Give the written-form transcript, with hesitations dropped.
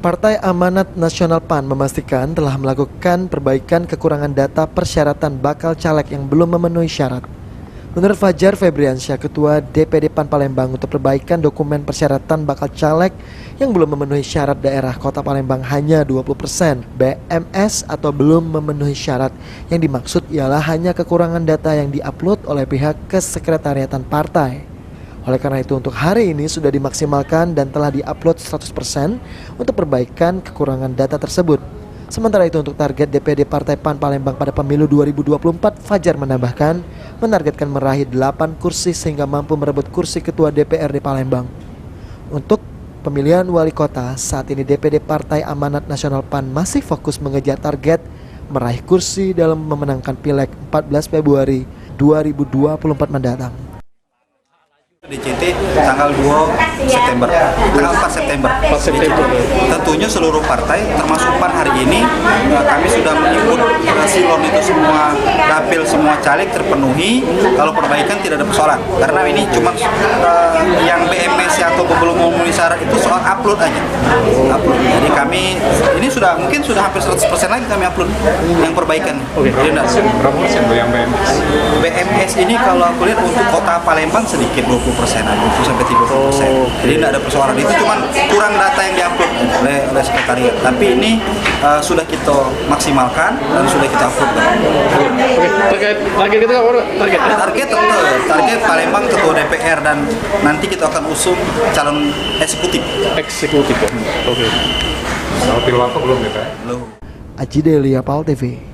Partai Amanat Nasional PAN memastikan telah melakukan perbaikan kekurangan data persyaratan bakal caleg yang belum memenuhi syarat. Menurut Fajar Febriansyah, Ketua DPD PAN Palembang, untuk perbaikan dokumen persyaratan bakal caleg yang belum memenuhi syarat daerah Kota Palembang hanya 20% BMS atau belum memenuhi syarat. Yang dimaksud ialah hanya kekurangan data yang diupload oleh pihak kesekretariatan partai. Oleh karena itu untuk hari ini sudah dimaksimalkan dan telah diupload 100% untuk perbaikan kekurangan data tersebut. Sementara itu untuk target DPD Partai PAN Palembang pada pemilu 2024, Fajar menambahkan menargetkan meraih 8 kursi sehingga mampu merebut kursi Ketua DPRD Palembang. Untuk pemilihan wali kota, saat ini DPD Partai Amanat Nasional PAN masih fokus mengejar target meraih kursi dalam memenangkan Pileg 14 Februari 2024 mendatang. DCT tanggal 2 September, tanggal 4 September. Tentunya seluruh partai termasuk PAN hari ini kami sudah mengikut silon itu semua dapil, semua caleg terpenuhi. Kalau perbaikan tidak ada persoalan karena ini cuma yang BMS atau belum memenuhi syarat itu soal upload aja. Jadi kami ini mungkin sudah hampir 100% lagi kami upload yang perbaikan. Berapa persen yang BMS? BMS ini kalau aku lihat untuk Kota Palembang sedikit 20%, 20-30%. Jadi tidak ada persoalan. Itu cuma kurang data yang diupload oleh sekretariat. Tapi ini sudah kita maksimalkan dan sudah kita upload. Target kita apa? Target Palembang Ketua DPR dan nanti kita akan usung calon eksekutif. Eksekutif. Oke. Soal pilwako belum ya, Pak? Aji Delia, PAL TV.